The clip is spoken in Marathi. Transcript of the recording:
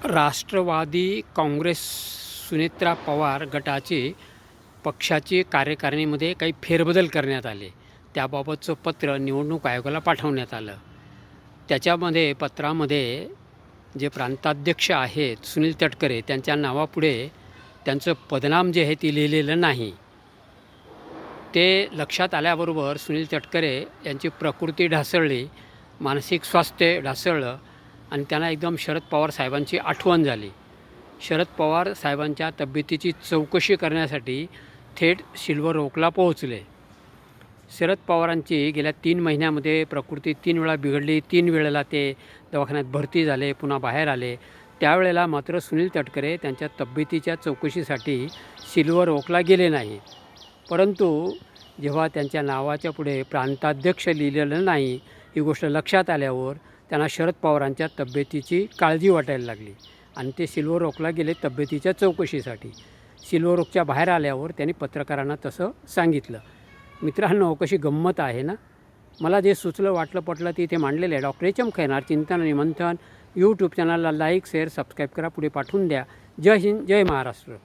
राष्ट्रवादी काँग्रेस सुनेत्रा पवार गटाचे पक्षाची कार्यकारिणीमध्ये काही फेरबदल करण्यात आले. त्याबाबतचं पत्र निवडणूक आयोगाला पाठवण्यात आलं. त्याच्यामध्ये पत्रामध्ये जे प्रांताध्यक्ष आहेत सुनील तटकरे त्यांच्या नावापुढे त्यांचं पदनाम जे आहे ते लिहिलेलं नाही. ते लक्षात आल्याबरोबर सुनील तटकरे यांची प्रकृती ढासळली, मानसिक स्वास्थ्य ढासळलं आणि त्यांना एकदम शरद पवार साहेबांची आठवण झाली. शरद पवार साहेबांच्या तब्येतीची चौकशी करण्यासाठी थेट सिल्व्हर ओकला पोहोचले. शरद पवारांची गेल्या 3 महिन्यामध्ये प्रकृती 3 वेळा बिघडली. 3 वेळेला ते दवाखान्यात भरती झाले, पुन्हा बाहेर आले. त्यावेळेला मात्र सुनील तटकरे त्यांच्या तब्येतीच्या चौकशीसाठी सिल्व्हर ओकला गेले नाही. परंतु जेव्हा त्यांच्या नावाच्या पुढे प्रांताध्यक्ष लिहिलेलं नाही ही गोष्ट लक्षात आल्यावर त्यांना शरद पवारांच्या तब्येतीची काळजी वाटायला लागली आणि ते सिल्व्हर ओकला गेले तब्येतीच्या चौकशीसाठी. सिल्व्हर ओकच्या बाहेर आल्यावर त्यांनी पत्रकारांना तसं सांगितलं. मित्रांनो, कशी गंमत आहे ना. मला जे सुचलं वाटलं पटलं ते इथे मांडलेलं आहे. डॉक्टर एच एम खैनार चिंतन आणि मंथन यूट्यूब चॅनलला लाईक शेअर सबस्क्राईब करा, पुढे पाठवून द्या. जय हिंद, जय महाराष्ट्र.